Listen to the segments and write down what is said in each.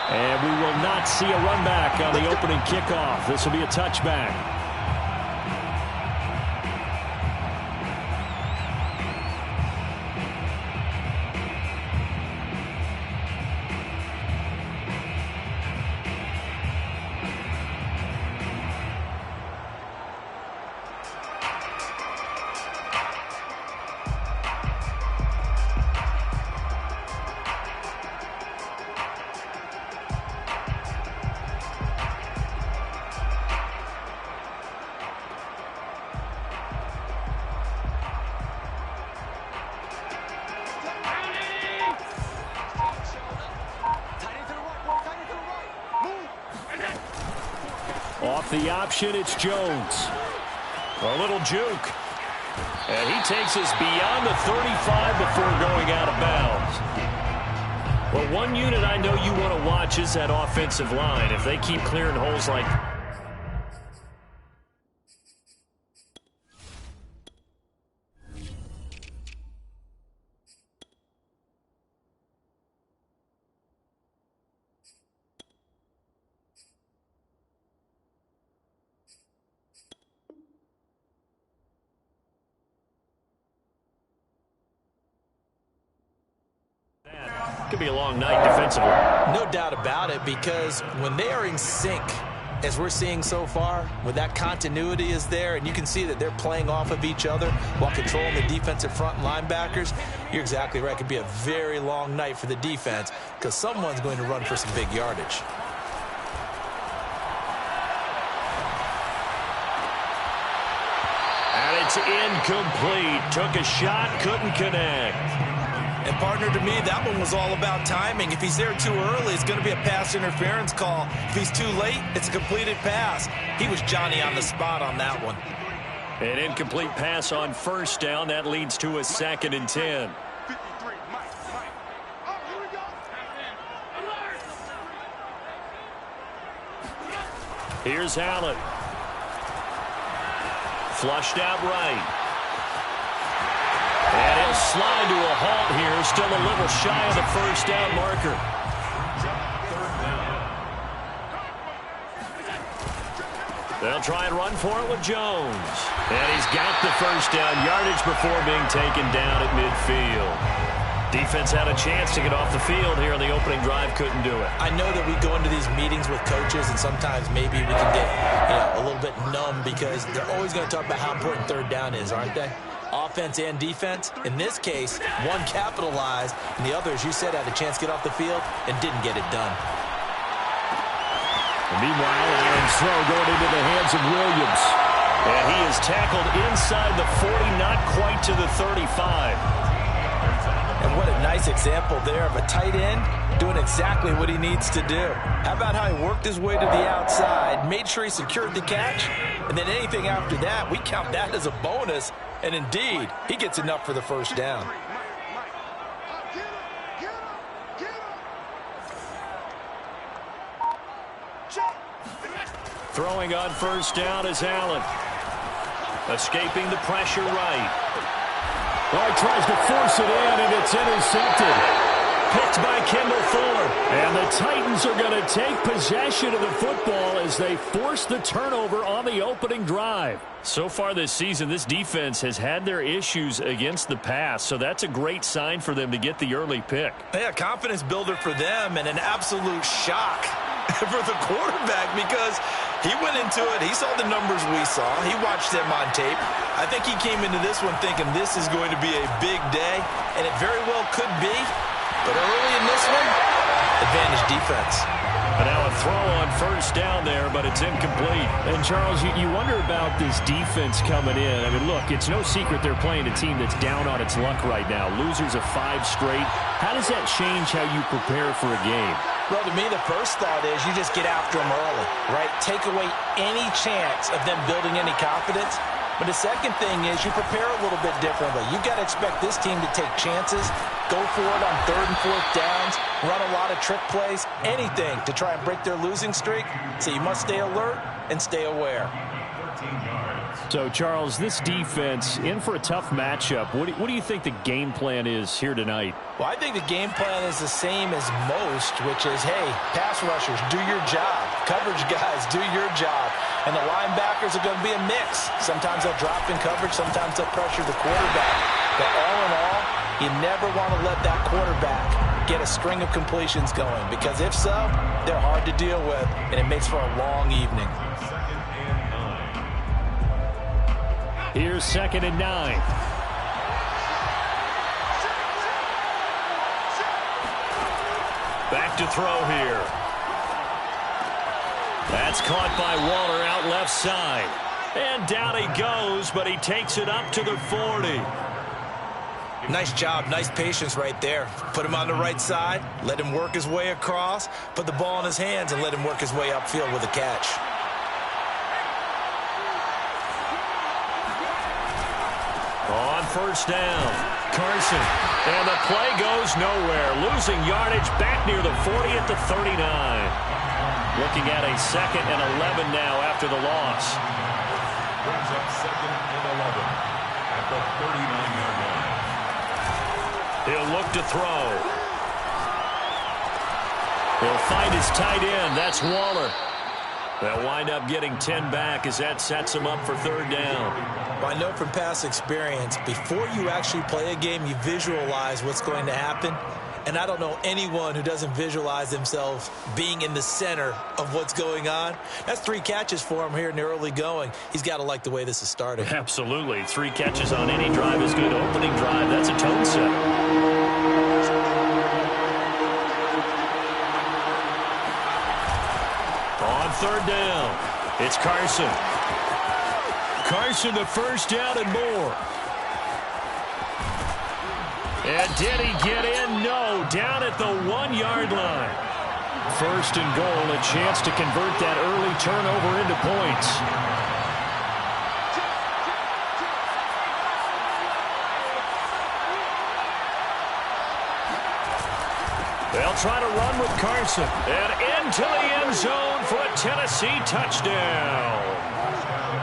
And we will not see a run back on the opening kickoff. This will be a touchback. Off the option, it's Jones. A little juke. And he takes us beyond the 35 before going out of bounds. Well, one unit I know you want to watch is that offensive line. If they keep clearing holes like could be a long night defensively. No doubt about it, because when they are in sync, as we're seeing so far, when that continuity is there and you can see that they're playing off of each other while controlling the defensive front linebackers, you're exactly right. It could be a very long night for the defense because someone's going to run for some big yardage. And it's incomplete. Took a shot, couldn't connect. And, partner, to me, that one was all about timing. If he's there too early, it's going to be a pass interference call. If he's too late, it's a completed pass. He was Johnny on the spot on that one. An incomplete pass on first down. That leads to a 2nd and 10. Here's Allen. Flushed out right. And he'll slide to a halt here. Still a little shy of the first down marker. They'll try and run for it with Jones. And he's got the first down yardage before being taken down at midfield. Defense had a chance to get off the field here on the opening drive. Couldn't do it. I know that we go into these meetings with coaches, and sometimes maybe we can get a little bit numb because they're always going to talk about how important third down is, aren't they? Offense and defense. In this case, one capitalized, and the other, as you said, had a chance to get off the field and didn't get it done. Meanwhile, Allen's throw going into the hands of Williams. And he is tackled inside the 40, not quite to the 35. And what a nice example there of a tight end doing exactly what he needs to do. How about how he worked his way to the outside, made sure he secured the catch, and then anything after that, we count that as a bonus. And indeed, he gets enough for the first down. Throwing on first down is Allen. Escaping the pressure right. Well, he tries to force it in, and it's intercepted. Picked by Kendall Fuller. And the Titans are going to take possession of the football as they force the turnover on the opening drive. So far this season, this defense has had their issues against the pass, so that's a great sign for them to get the early pick. Yeah, confidence builder for them and an absolute shock for the quarterback because he went into it. He saw the numbers we saw. He watched them on tape. I think he came into this one thinking this is going to be a big day, and it very well could be. But early in this one, advantage defense. And now a throw on first down there, but it's incomplete. And, Charles, you wonder about this defense coming in. I mean, look, it's no secret they're playing a team that's down on its luck right now. Losers of 5 straight. How does that change how you prepare for a game? Well, to me, the first thought is you just get after them early, right? Take away any chance of them building any confidence. But the second thing is you prepare a little bit differently. You've got to expect this team to take chances, go for it on 3rd and 4th downs, run a lot of trick plays, anything to try and break their losing streak. So you must stay alert and stay aware. 13 yards. So, Charles, this defense in for a tough matchup. What do you think the game plan is here tonight? Well, I think the game plan is the same as most, which is, hey, pass rushers, do your job. Coverage guys, do your job. And the linebackers are going to be a mix. Sometimes they'll drop in coverage. Sometimes they'll pressure the quarterback. But all in all, you never want to let that quarterback get a string of completions going, because if so, they're hard to deal with, and it makes for a long evening. Here's 2nd and 9. Back to throw here. That's caught by Waller out left side. And down he goes, but he takes it up to the 40. Nice job, nice patience right there. Put him on the right side, let him work his way across, put the ball in his hands, and let him work his way upfield with a catch. On 1st down, Carson. And the play goes nowhere. Losing yardage back near the 40 at the 39. Looking at a 2nd and 11 now after the loss. Brings up 2nd and 11 at the 39-yard line. He'll look to throw. He'll find his tight end. That's Waller. They'll wind up getting 10 back as that sets him up for 3rd down. Well, I know from past experience, before you actually play a game, you visualize what's going to happen. And I don't know anyone who doesn't visualize themselves being in the center of what's going on. That's 3 catches for him here in the early going. He's got to like the way this is starting. Absolutely. 3 catches on any drive is good. Opening drive, that's a tone setter. On 3rd down, it's Carson. Carson, the 1st down and more. And did he get in? No, down at the 1-yard line. 1st and goal, a chance to convert that early turnover into points. They'll try to run with Carson. And into the end zone for a Tennessee touchdown.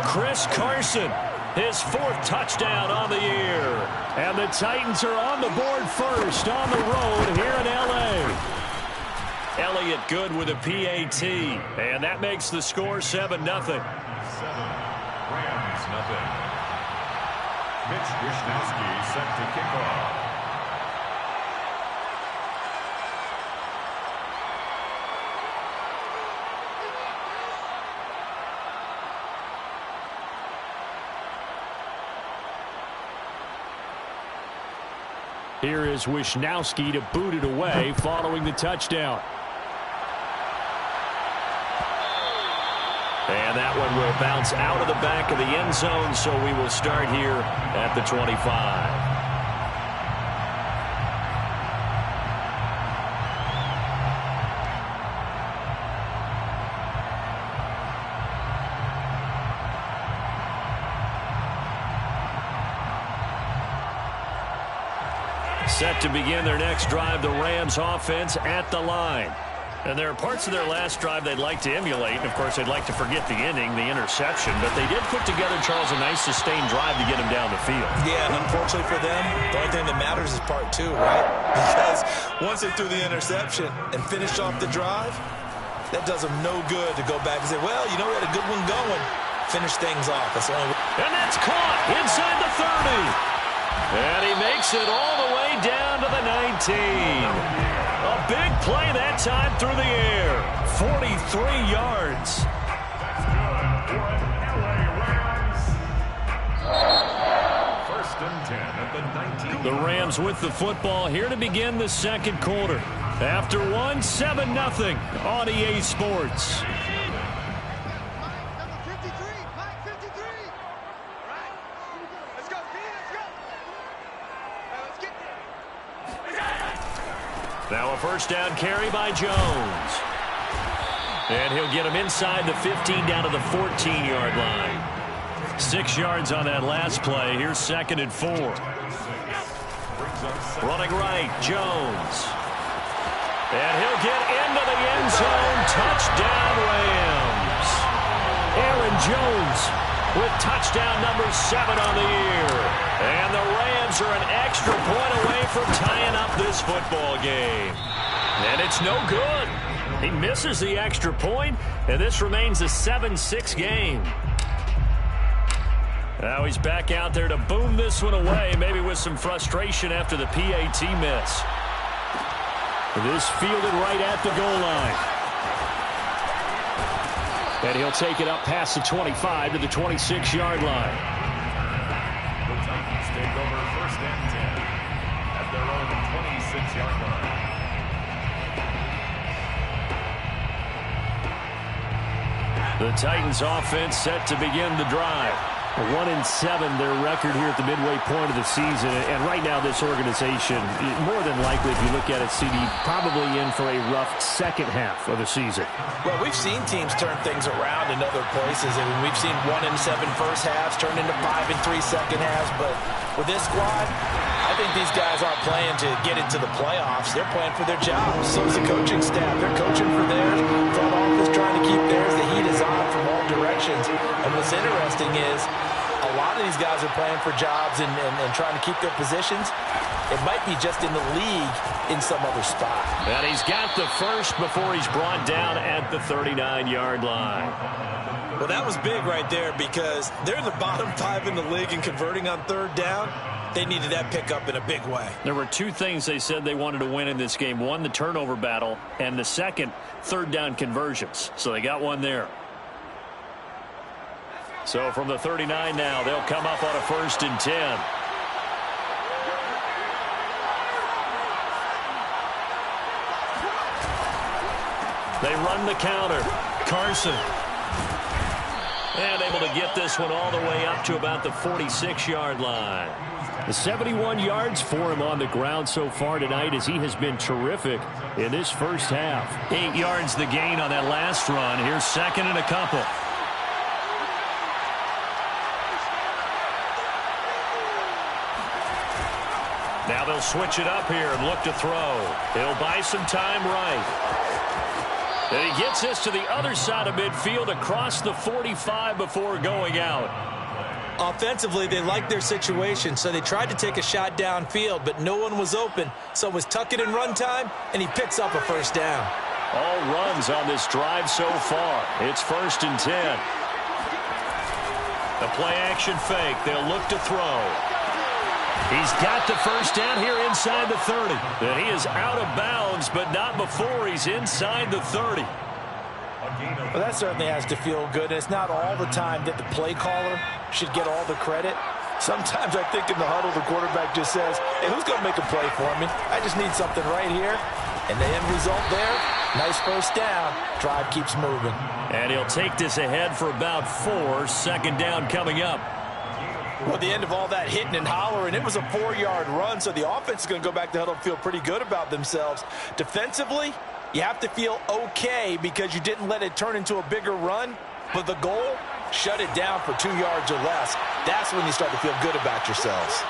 Chris Carson, his 4th touchdown on the year. And the Titans are on the board first on the road here in L.A. Elliott good with a PAT. And that makes the score 7-0. 7, Rams 0. Mitch Wishnowsky set to kick off. Here is Wishnowsky to boot it away following the touchdown. And that one will bounce out of the back of the end zone, so we will start here at the 25. Set to begin their next drive, the Rams offense at the line. And there are parts of their last drive they'd like to emulate. And, of course, they'd like to forget the inning, the interception. But they did put together, Charles, a nice sustained drive to get him down the field. Yeah, and unfortunately for them, the only thing that matters is part 2, right? Because once they threw the interception and finished off the drive, that does them no good to go back and say, well, you know, we had a good one going. Finish things off. That's the only way. And that's caught inside the 30. And he makes it all the way down to the 19. A big play that time through the air. 43 yards. First and 10 at the 19. The Rams with the football here to begin the 2nd quarter. After 7-0 on EA Sports. Now a 1st down carry by Jones. And he'll get him inside the 15 down to the 14-yard line. 6 yards on that last play. Here's 2nd and 4. Running right, Jones. And he'll get into the end zone. Touchdown, Rams. Aaron Jones with touchdown number 7 on the year. And the Rams are an extra point away from tying up this football game. And it's no good. He misses the extra point, and this remains a 7-6 game. Now he's back out there to boom this one away, maybe with some frustration after the PAT miss. This fielded right at the goal line. And he'll take it up past the 25 to the 26-yard line. The Titans take over 1st and 10 at their own 26-yard line. The Titans offense set to begin the drive. 1-7 their record here at the midway point of the season. And right now this organization, more than likely if you look at it, CD, probably in for a rough second half of the season. Well, we've seen teams turn things around in other places. I mean, we've seen 1-7 first halves turn into 5-3 second halves. But with this squad, I think these guys aren't playing to get into the playoffs. They're playing for their jobs. So is the coaching staff. They're coaching for theirs. Front office trying to keep theirs. The heat is on from all directions. And what's interesting is a lot of these guys are playing for jobs and trying to keep their positions. It might be just in the league in some other spot. And he's got the first before he's brought down at the 39-yard line. Well, that was big right there because they're in the bottom 5 in the league and converting on 3rd down. They needed that pickup in a big way. There were 2 things they said they wanted to win in this game. One, the turnover battle, and the second, 3rd down conversions. So they got one there. So from the 39 now, they'll come up on a 1st and 10. They run the counter. Carson. And able to get this one all the way up to about the 46-yard line. The 71 yards for him on the ground so far tonight as he has been terrific in this first half. 8 yards the gain on that last run. Here's 2nd and a couple. Now they'll switch it up here and look to throw. He'll buy some time right. And he gets this to the other side of midfield across the 45 before going out. Offensively, they liked their situation, so they tried to take a shot downfield, but no one was open. So it was tuck it in run time, and he picks up a 1st down. All runs on this drive so far. It's 1st and 10. The play action fake. They'll look to throw. He's got the 1st down here inside the 30. And he is out of bounds, but not before he's inside the 30. Well, that certainly has to feel good. And it's not all the time that the play caller should get all the credit. Sometimes I think in the huddle, the quarterback just says, hey, who's going to make a play for me? I just need something right here. And the end result there, nice 1st down. Drive keeps moving. And he'll take this ahead for about 4. 2nd down coming up. Well, at the end of all that hitting and hollering, it was a 4-yard run, so the offense is going to go back to the huddle and feel pretty good about themselves. Defensively, you have to feel okay because you didn't let it turn into a bigger run, but the goal, shut it down for 2 yards or less. That's when you start to feel good about yourselves.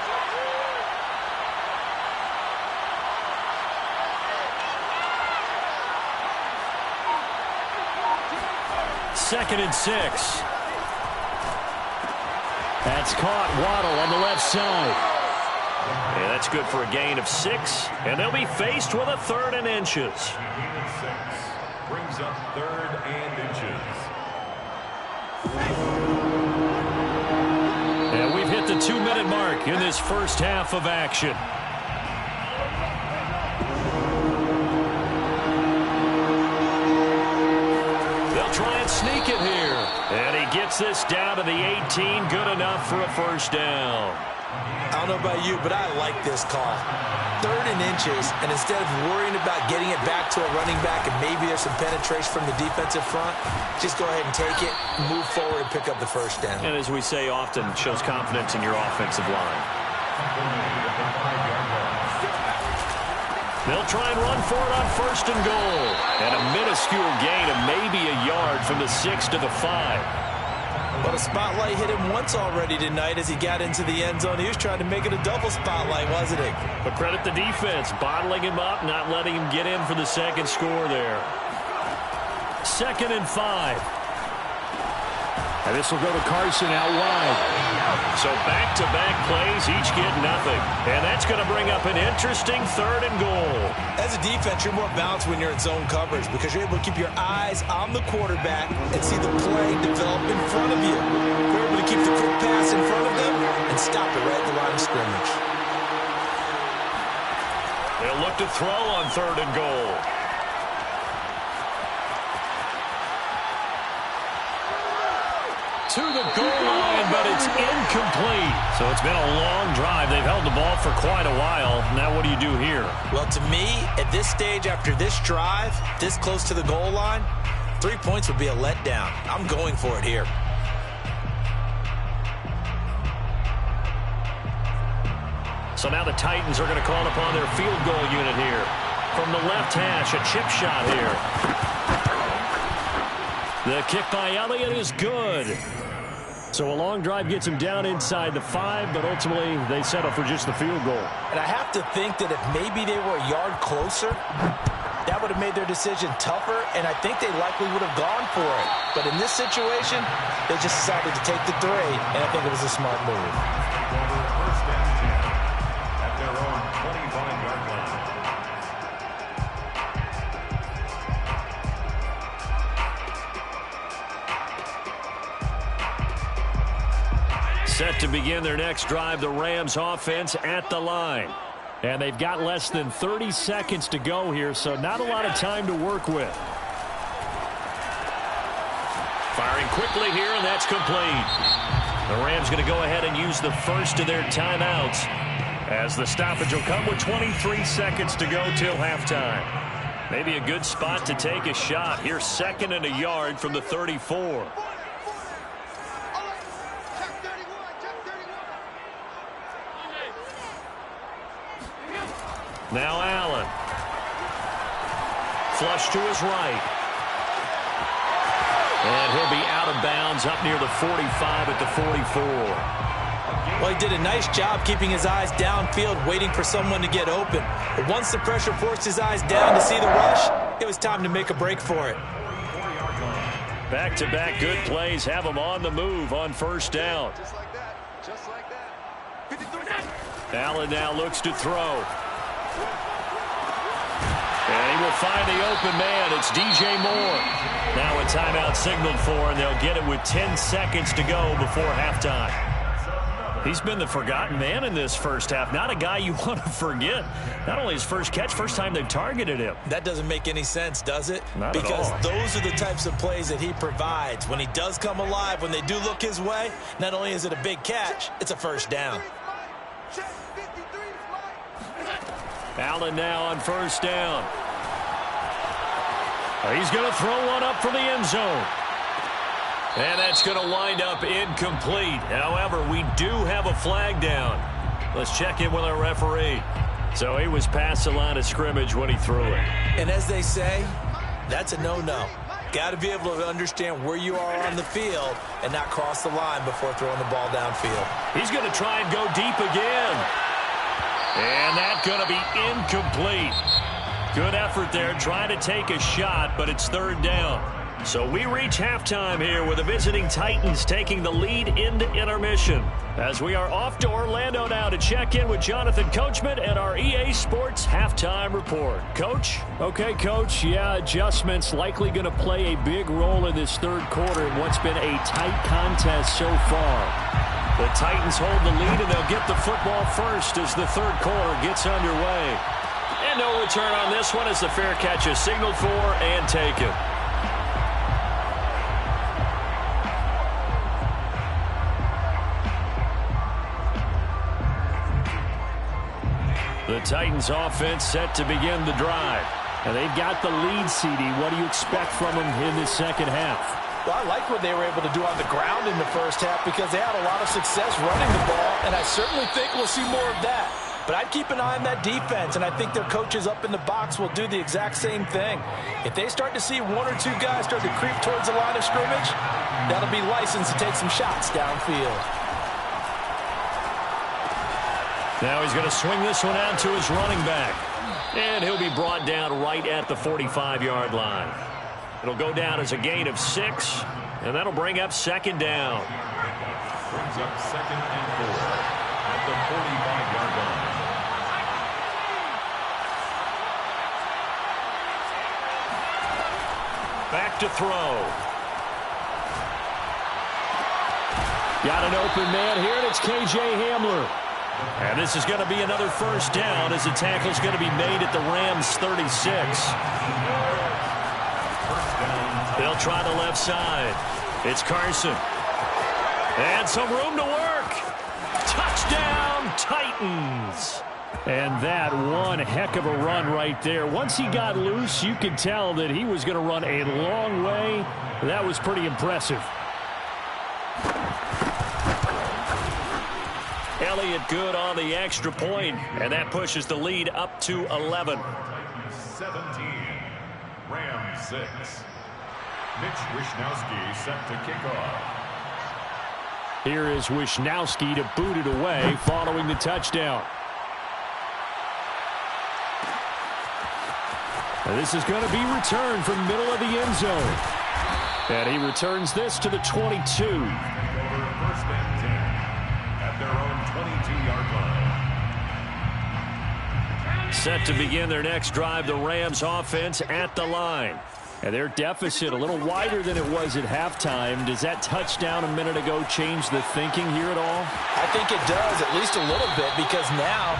Second and 6. That's caught. Waddle on the left side. Yeah, that's good for a gain of 6. And they'll be faced with a 3rd and inches. Gain of 6 brings up 3rd and inches. And we've hit the 2-minute mark in this first half of action. They'll try and sneak it here. And he gets this down to the 18. Good enough for a 1st down. I don't know about you, but I like this call. 3rd and inches, and instead of worrying about getting it back to a running back and maybe there's some penetration from the defensive front, just go ahead and take it, move forward, and pick up the 1st down. And as we say often, shows confidence in your offensive line. They'll try and run for it on 1st and goal. And a minuscule gain of maybe a yard from the 6 to the 5. But a spotlight hit him once already tonight as he got into the end zone. He was trying to make it a double spotlight, wasn't he? But credit the defense, bottling him up, not letting him get in for the 2nd score there. 2nd and 5. And this will go to Carson out wide. So back-to-back plays, each get nothing. And that's going to bring up an interesting 3rd and goal. As a defense, you're more balanced when you're in zone coverage because you're able to keep your eyes on the quarterback and see the play develop in front of you. You're able to keep the quick pass in front of them and stop it right at the line of scrimmage. They'll look to throw on 3rd and goal. To the goal line, but it's incomplete. So it's been a long drive. They've held the ball for quite a while. Now what do you do here? Well, to me, at this stage after this drive, this close to the goal line, 3 points would be a letdown. I'm going for it here. So now the Titans are going to call upon their field goal unit here. From the left hash, a chip shot here. The kick by Elliott is good. So a long drive gets him down inside the 5, but ultimately they settle for just the field goal. And I have to think that if maybe they were a yard closer, that would have made their decision tougher, and I think they likely would have gone for it. But in this situation, they just decided to take the 3, and I think it was a smart move. Over 1st and 10 at their own 25-yard line. Set to begin their next drive, the Rams offense at the line. And they've got less than 30 seconds to go here, so not a lot of time to work with. Firing quickly here, and that's complete. The Rams going to go ahead and use the first of their timeouts, as the stoppage will come with 23 seconds to go till halftime. Maybe a good spot to take a shot. Here's 2nd and a yard from the 34. Now Allen. Flush to his right. And he'll be out of bounds up near the 45 at the 44. Well, he did a nice job keeping his eyes downfield, waiting for someone to get open. But once the pressure forced his eyes down to see the rush, it was time to make a break for it. Back-to-back good plays have him on the move on 1st down. Just like that. Just like that. Allen now looks to throw. And he will find the open man. It's DJ Moore. Now a timeout signaled for, and they'll get it with 10 seconds to go before halftime. He's been the forgotten man in this first half. Not a guy you want to forget. Not only his first catch, first time they've targeted him. That doesn't make any sense, does it? Not at all. Because those are the types of plays that he provides. When he does come alive, when they do look his way, not only is it a big catch, it's a 1st down. Allen now on 1st down. He's going to throw one up from the end zone. And that's going to wind up incomplete. However, we do have a flag down. Let's check in with our referee. So he was past the line of scrimmage when he threw it. And as they say, that's a no-no. Got to be able to understand where you are on the field and not cross the line before throwing the ball downfield. He's going to try and go deep again. And that's going to be incomplete. Good effort there, trying to take a shot, but it's 3rd down. So we reach halftime here with the visiting Titans taking the lead into intermission. As we are off to Orlando now to check in with Jonathan Coachman and our EA Sports Halftime Report. Coach? Okay, Coach. Yeah, adjustments likely going to play a big role in this 3rd quarter in what's been a tight contest so far. The Titans hold the lead, and they'll get the football first as the 3rd quarter gets underway. And no return on this one as the fair catch is signaled for and taken. The Titans offense set to begin the drive. And they've got the lead, CD. What do you expect from them in this 2nd half? Well, I like what they were able to do on the ground in the first half because they had a lot of success running the ball, and I certainly think we'll see more of that. But I'd keep an eye on that defense, and I think their coaches up in the box will do the exact same thing. If they start to see 1 or 2 guys start to creep towards the line of scrimmage, that'll be licensed to take some shots downfield. Now he's going to swing this one out to his running back. And he'll be brought down right at the 45-yard line. It'll go down as a gain of 6. And that'll bring up second down. Brings up 2nd and 4 at the 45-yard line. Back to throw. Got an open man here, and it's K.J. Hamler. And this is going to be another first down as the tackle's going to be made at the Rams' 36. They'll try the left side. It's Carson. And some room to work. Touchdown, Titans. And that one heck of a run right there. Once he got loose, you could tell that he was going to run a long way. That was pretty impressive. Elliott good on the extra point, and that pushes the lead up to 11. 17, Rams 6. Mitch Wishnowsky set to kick off. Here is Wishnowsky to boot it away following the touchdown. And this is going to be returned from middle of the end zone. And he returns this to the 22. Over 1st and 10 at their own 22-yard line. Set to begin their next drive, the Rams offense at the line. And their deficit a little wider than it was at halftime. Does that touchdown a minute ago change the thinking here at all? I think it does, at least a little bit, because now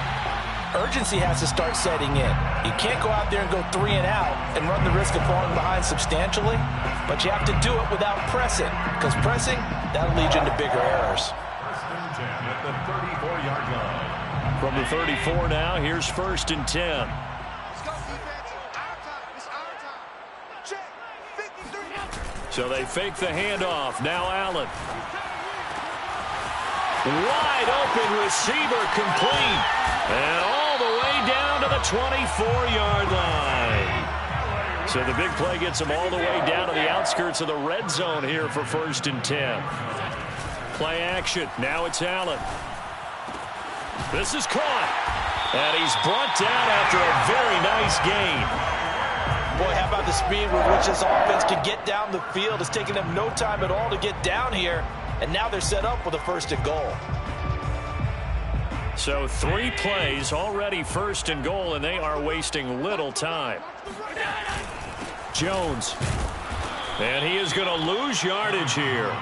urgency has to start setting in. You can't go out there and go 3 and out and run the risk of falling behind substantially, but you have to do it without pressing, because pressing, that'll lead you into bigger errors. 1st and 10 at the 34-yard line. From the 34 now, here's 1st and 10. Let's go, defense. Our time. It's our time. Check. 53. So they fake the handoff. Now Allen. Wide open receiver complete. And all the way down to the 24-yard line. So the big play gets them all the way down to the outskirts of the red zone here for 1st and 10. Play action. Now it's Allen. This is caught. And he's brought down after a very nice gain. Boy, how about the speed with which this offense can get down the field? It's taking them no time at all to get down here. And now they're set up with a 1st and goal. So 3 plays already 1st and goal, and they are wasting little time. Jones. And he is going to lose yardage here.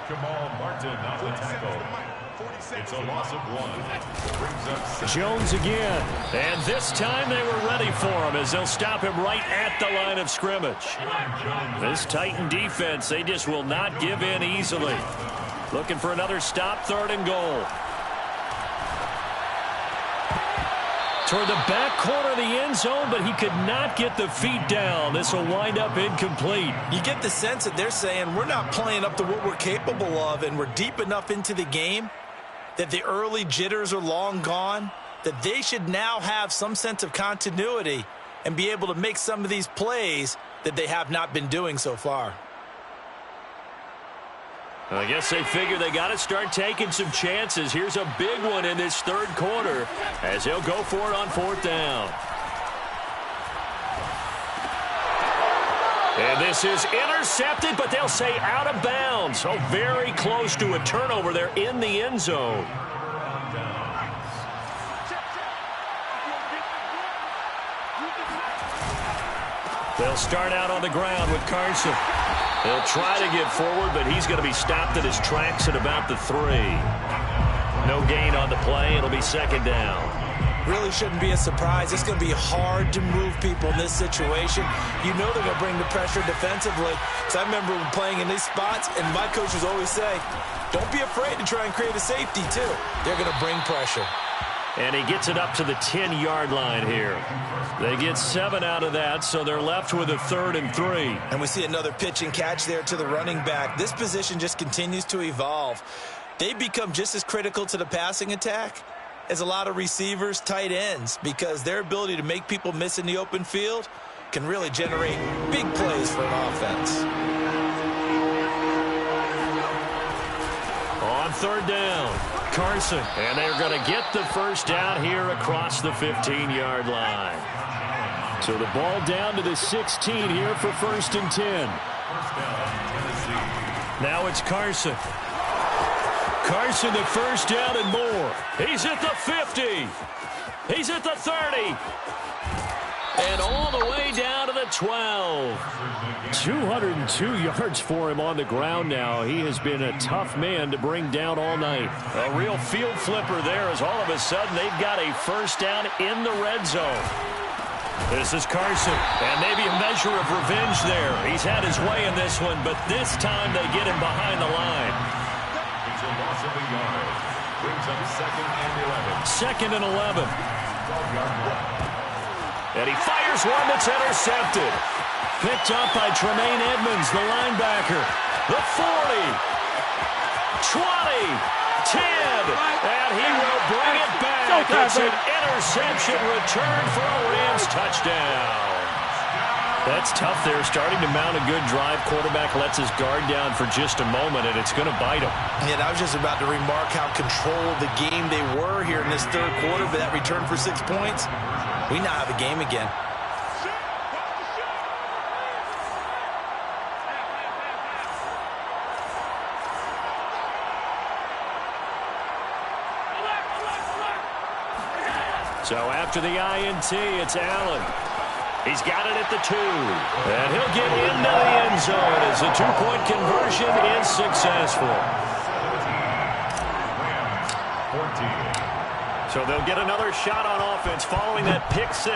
Jamal Martin on the tackle. It's a loss of 1. Brings up 6. Jones again. And this time they were ready for him as they'll stop him right at the line of scrimmage. This Titan defense, they just will not give in easily. Looking for another stop, 3rd and goal. Toward the back corner of the end zone, but he could not get the feet down. This will wind up incomplete. You get the sense that they're saying we're not playing up to what we're capable of, and we're deep enough into the game that the early jitters are long gone, that they should now have some sense of continuity and be able to make some of these plays that they have not been doing so far. I guess they figure they got to start taking some chances. Here's a big one in this 3rd quarter as they'll go for it on 4th down. And this is intercepted, but they'll say out of bounds. So very close to a turnover there in the end zone. They'll start out on the ground with Carson. He'll try to get forward, but he's going to be stopped at his tracks at about the 3. No gain on the play. It'll be 2nd down. Really shouldn't be a surprise. It's going to be hard to move people in this situation. You know they're going to bring the pressure defensively. So I remember playing in these spots, and my coaches always say, don't be afraid to try and create a safety, too. They're going to bring pressure. And he gets it up to the 10-yard line here. They get 7 out of that, so they're left with a 3rd and 3. And we see another pitch and catch there to the running back. This position just continues to evolve. They become just as critical to the passing attack as a lot of receivers, tight ends, because their ability to make people miss in the open field can really generate big plays for an offense. On 3rd down, Carson. And they're going to get the 1st down here across the 15-yard line. So the ball down to the 16 here for 1st and 10. First down, Tennessee. Now it's Carson. Carson, the first down and more. He's at the 50. He's at the 30. And all the way down to the 12. 202 yards for him on the ground now. He has been a tough man to bring down all night. A real field flipper there as all of a sudden they've got a first down in the red zone. This is Carson, and maybe a measure of revenge there. He's had his way in this one, but this time they get him behind the line. It's a loss of a yard. Brings up 2nd and 11. 2nd and 11. 12-yard line. And he fires one that's intercepted. Picked up by Tremaine Edmonds, the linebacker. The 40, 20, 10, and he will bring it back. It's an interception return for a Rams touchdown. That's tough there, starting to mount a good drive. Quarterback lets his guard down for just a moment, and it's going to bite him. Yeah, I was just about to remark how controlled the game they were here in this third quarter, but that return for 6 points, we now have a game again. So after the INT, it's Allen. He's got it at the 2. And he'll get into the end zone as the 2-point conversion is successful. 14. So they'll get another shot on offense following that pick 6.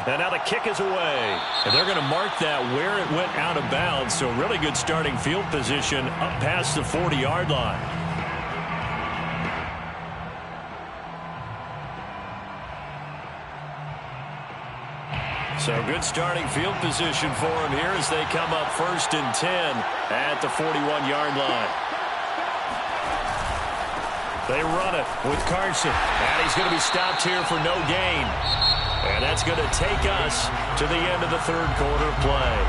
And now the kick is away. And they're going to mark that where it went out of bounds. So really good starting field position up past the 40-yard line. So good starting field position for him here as they come up 1st and 10 at the 41-yard line. They run it with Carson. And he's going to be stopped here for no gain. And that's going to take us to the end of the third quarter play.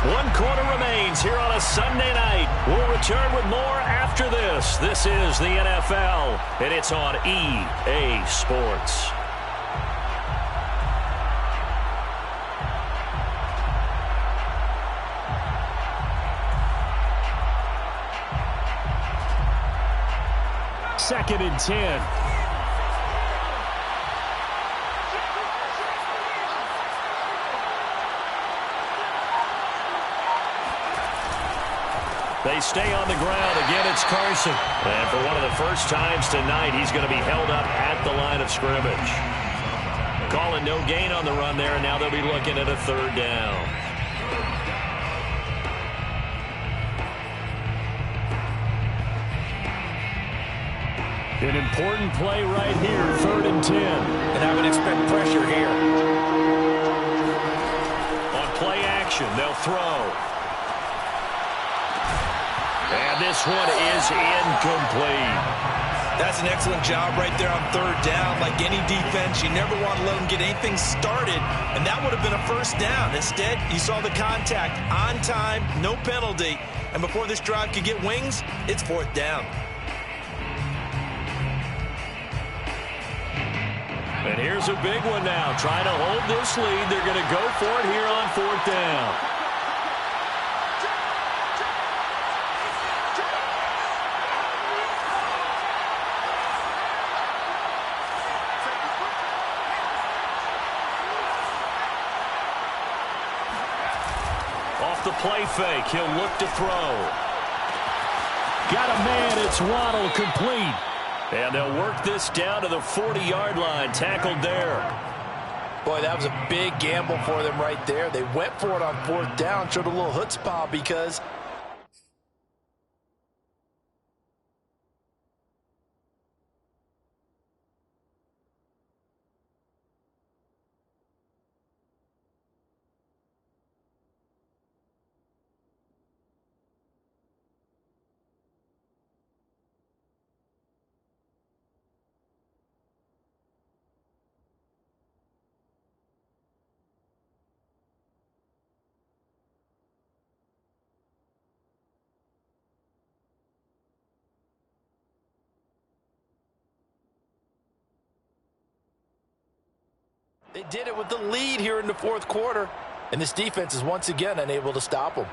1 quarter remains here on a Sunday night. We'll return with more after this. This is the NFL, and it's on EA Sports. Second and 10. They stay on the ground. Again, it's Carson. And for one of the first times tonight, he's going to be held up at the line of scrimmage. Calling no gain on the run there, and now they'll be looking at a 3rd down. An important play right here, 3rd and 10. And I would expect pressure here. On play action, they'll throw. And this one is incomplete. That's an excellent job right there on 3rd down. Like any defense, you never want to let them get anything started, and that would have been a 1st down. Instead, you saw the contact on time, no penalty, and before this drive could get wings, it's 4th down. And here's a big one now. Trying to hold this lead. They're going to go for it here on 4th down. Off the play fake, he'll look to throw. Got a man, it's Waddle, complete. And they'll work this down to the 40-yard line, tackled there. Boy, that was a big gamble for them right there. They went for it on 4th down, showed a little chutzpah because They did it with the lead here in the fourth quarter, and this defense is once again unable to stop them.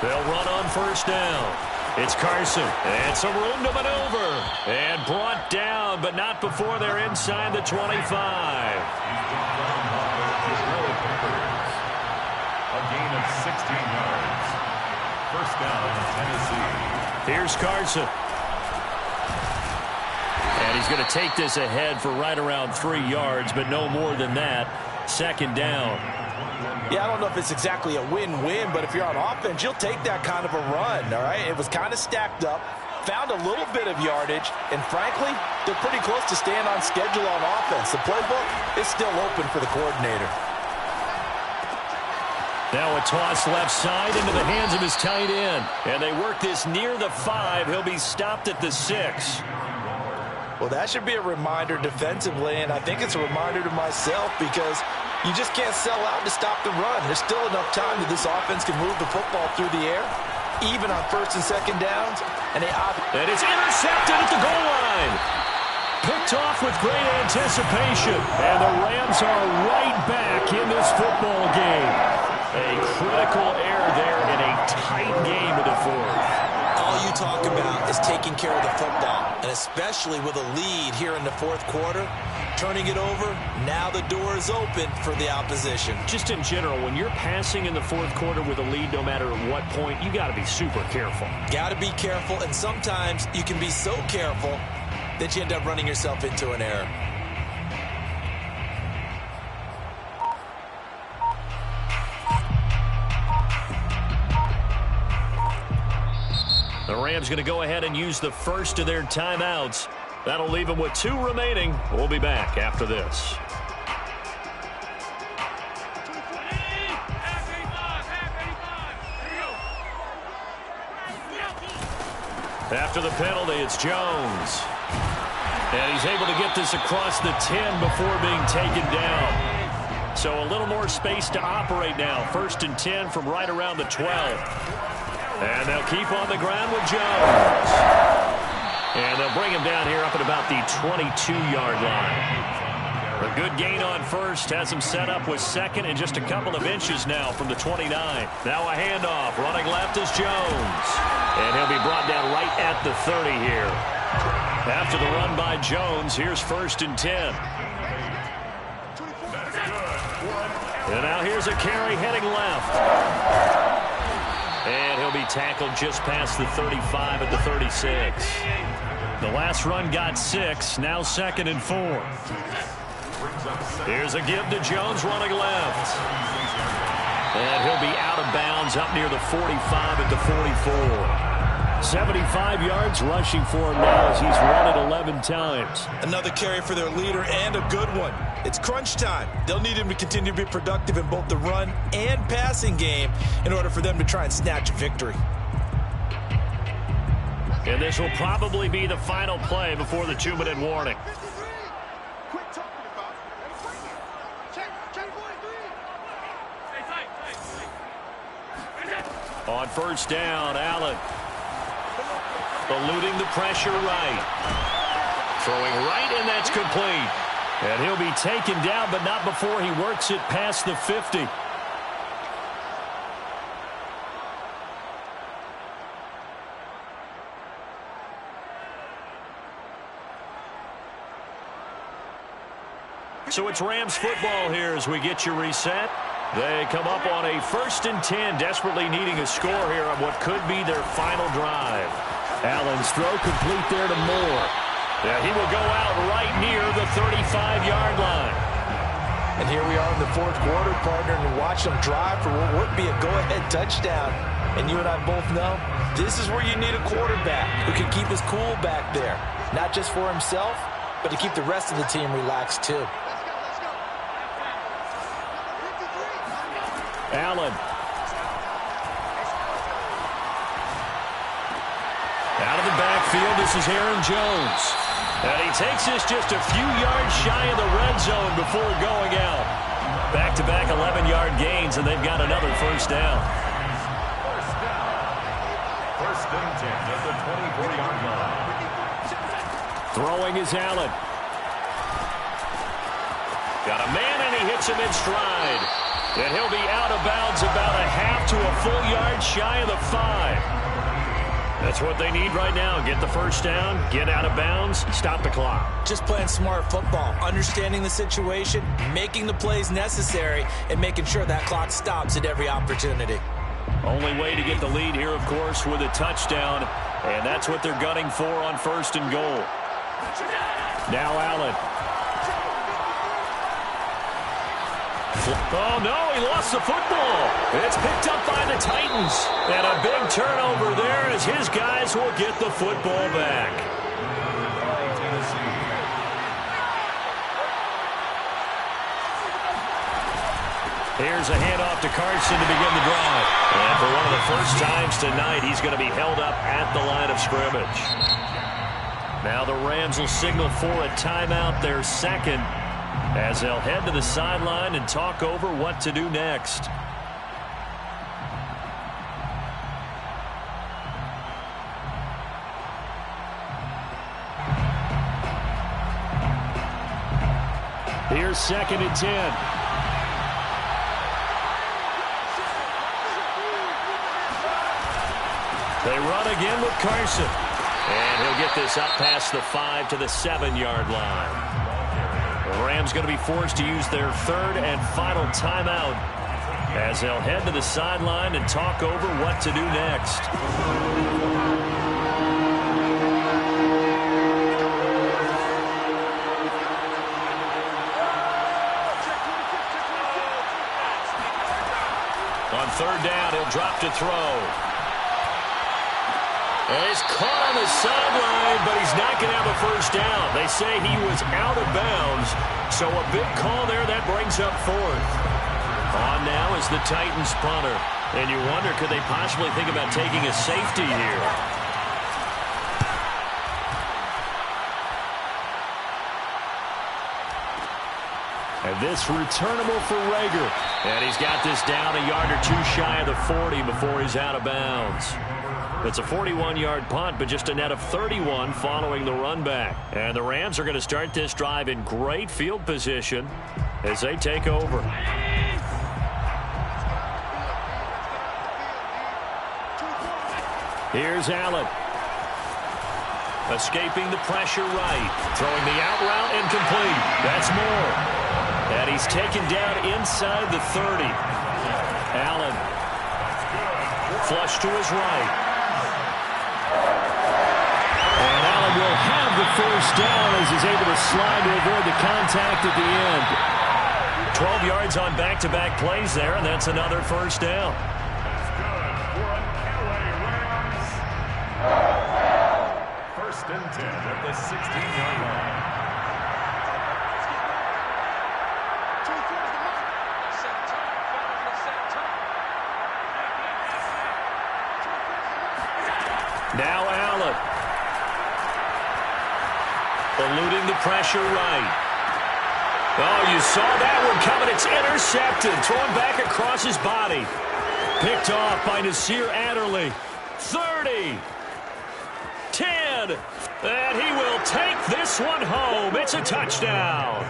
They'll run on first down. It's Carson, and some room to maneuver. And brought down, but not before they're inside the 25. A gain of 16 yards. First down, Tennessee. Here's Carson. And he's going to take this ahead for right around 3 yards, but no more than that. Second down. Yeah, I don't know if it's exactly a win-win, but if you're on offense, you'll take that kind of a run, all right? It was kind of stacked up, found a little bit of yardage, and frankly, they're pretty close to staying on schedule on offense. The playbook is still open for the coordinator. Now a toss left side into the hands of his tight end. And they work this near the 5. He'll be stopped at the 6. Well, that should be a reminder defensively, and I think it's a reminder to myself because you just can't sell out to stop the run. There's still enough time that this offense can move the football through the air, even on first and second downs. And it's intercepted at the goal line. Picked off with great anticipation. And the Rams are right back in this football game. A critical error there in a tight game of the fourth. All you talk about is taking care of the football, and especially with a lead here in the fourth quarter. Turning it over, now the door is open for the opposition. Just in general, when you're passing in the fourth quarter with a lead, no matter at what point, you got to be super careful. Got to be careful, and sometimes you can be so careful that you end up running yourself into an error. The Rams going to go ahead and use the first of their timeouts. That'll leave them with 2 remaining. We'll be back after this. After the penalty, it's Jones. And he's able to get this across the 10 before being taken down. So a little more space to operate now. First and 10 from right around the 12. And they'll keep on the ground with Jones. And they'll bring him down here up at about the 22-yard line. A good gain on first has him set up with second and just a couple of inches now from the 29. Now a handoff. Running left is Jones. And he'll be brought down right at the 30 here. After the run by Jones, here's first and 10. And now here's a carry heading left. And he'll be tackled just past the 35 at the 36. The last run got 6, now second and 4. Here's a give to Jones running left. And he'll be out of bounds up near the 45 at the 44. 75 yards rushing for him now as he's run it 11 times. Another carry for their leader and a good one. It's crunch time. They'll need him to continue to be productive in both the run and passing game in order for them to try and snatch a victory. And this will probably be the final play before the 2-minute warning. Quit talking about it. Check 43. On first down, Allen. Eluding the pressure right. Throwing right, and that's complete. And he'll be taken down, but not before he works it past the 50. So it's Rams football here as we get you reset. They come up on a first and 10, desperately needing a score here on what could be their final drive. Allen's throw complete there to Moore. Yeah, he will go out right near the 35-yard line. And here we are in the fourth quarter, partner, and watch them drive for what would be a go-ahead touchdown. And you and I both know this is where you need a quarterback who can keep his cool back there. Not just for himself, but to keep the rest of the team relaxed too. Allen. Out of the backfield, this is Aaron Jones. And he takes this just a few yards shy of the red zone before going out. Back-to-back 11-yard gains, and they've got another first down. First and 10 at the 24-yard line. Throwing is Allen. Got a man, and he hits him in stride. And he'll be out of bounds about a half to a full yard shy of the 5. That's what they need right now. Get the first down, get out of bounds, stop the clock. Just playing smart football, understanding the situation, making the plays necessary, and making sure that clock stops at every opportunity. Only way to get the lead here, of course, with a touchdown. And that's what they're gunning for on first and goal. Now Allen. Oh, no, he lost the football. It's picked up by the Titans. And a big turnover there as his guys will get the football back. Here's a handoff to Carson to begin the drive. And for one of the first times tonight, he's going to be held up at the line of scrimmage. Now the Rams will signal for a timeout, their second, as they'll head to the sideline and talk over what to do next. Here's second and 10. They run again with Carson. And he'll get this up past the 5 to the 7-yard line. The Rams going to be forced to use their third and final timeout as they'll head to the sideline and talk over what to do next. On third down, he'll drop to throw. And he's caught on the sideline, but he's not going to have a first down. They say he was out of bounds, so a big call there. That brings up fourth. On now is the Titans punter. And you wonder, could they possibly think about taking a safety here? And this returnable for Rager. And he's got this down a yard or two shy of the 40 before he's out of bounds. It's a 41-yard punt, but just a net of 31 following the run back. And the Rams are going to start this drive in great field position as they take over. Here's Allen. Escaping the pressure right. Throwing the out route incomplete. That's Moore. And he's taken down inside the 30. Allen. Flush to his right. And Allen will have the first down as he's able to slide to avoid the contact at the end. 12 yards on back-to-back plays there, and that's another first down. First and 10 at the 16-yard line. Now Allen. Eluding the pressure right. Oh, you saw that one coming. It's intercepted. Thrown back across his body. Picked off by Nasir Adderley. 30. 10. And he will take this one home. It's a touchdown.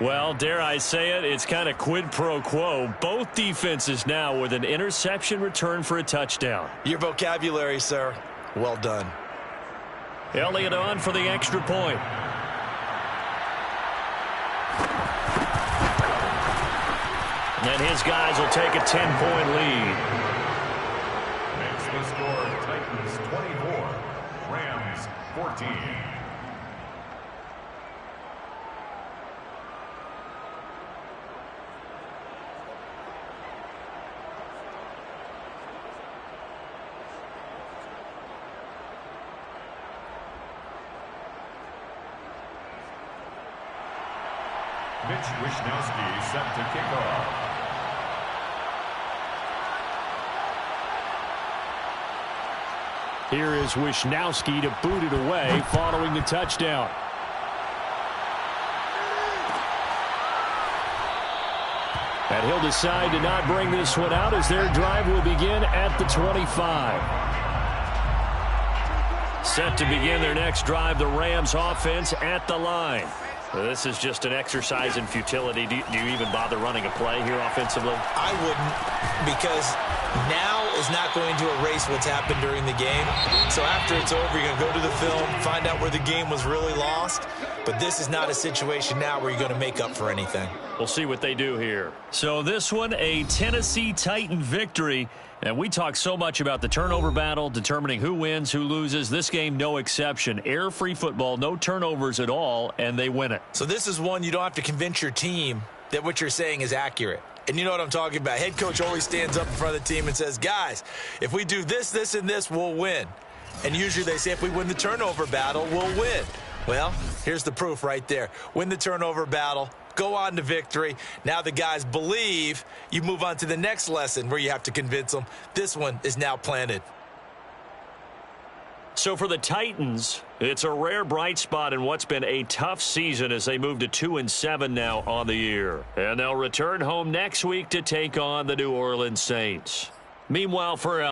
Well, dare I say it, it's kind of quid pro quo. Both defenses now with an interception return for a touchdown. Your vocabulary, sir. Well done. Elliott on for the extra point. And his guys will take a 10-point lead. Makes the score Titans 24, Rams 14. Mitch Wishnowsky set to kick off. Here is Wishnowsky to boot it away following the touchdown. And he'll decide to not bring this one out as their drive will begin at the 25. Set to begin their next drive, the Rams offense at the line. This is just an exercise in futility. Do you even bother running a play here offensively? I wouldn't, because now is not going to erase what's happened during the game. So after it's over, you're going to go to the film, find out where the game was really lost. But this is not a situation now where you're going to make up for anything. We'll see what they do here. So this one, a Tennessee Titan victory. And we talk so much about the turnover battle, determining who wins, who loses. This game, no exception. Air-free football, no turnovers at all, and they win it. So this is one you don't have to convince your team that what you're saying is accurate. And you know what I'm talking about. Head coach always stands up in front of the team and says, guys, if we do this, this, and this, we'll win. And usually they say if we win the turnover battle, we'll win. Well, here's the proof right there. Win the turnover battle, go on to victory. Now the guys believe. You move on to the next lesson where you have to convince them. This one is now planted. So for the Titans, it's a rare bright spot in what's been a tough season as they move to 2-7 now on the year. And they'll return home next week to take on the New Orleans Saints. Meanwhile, for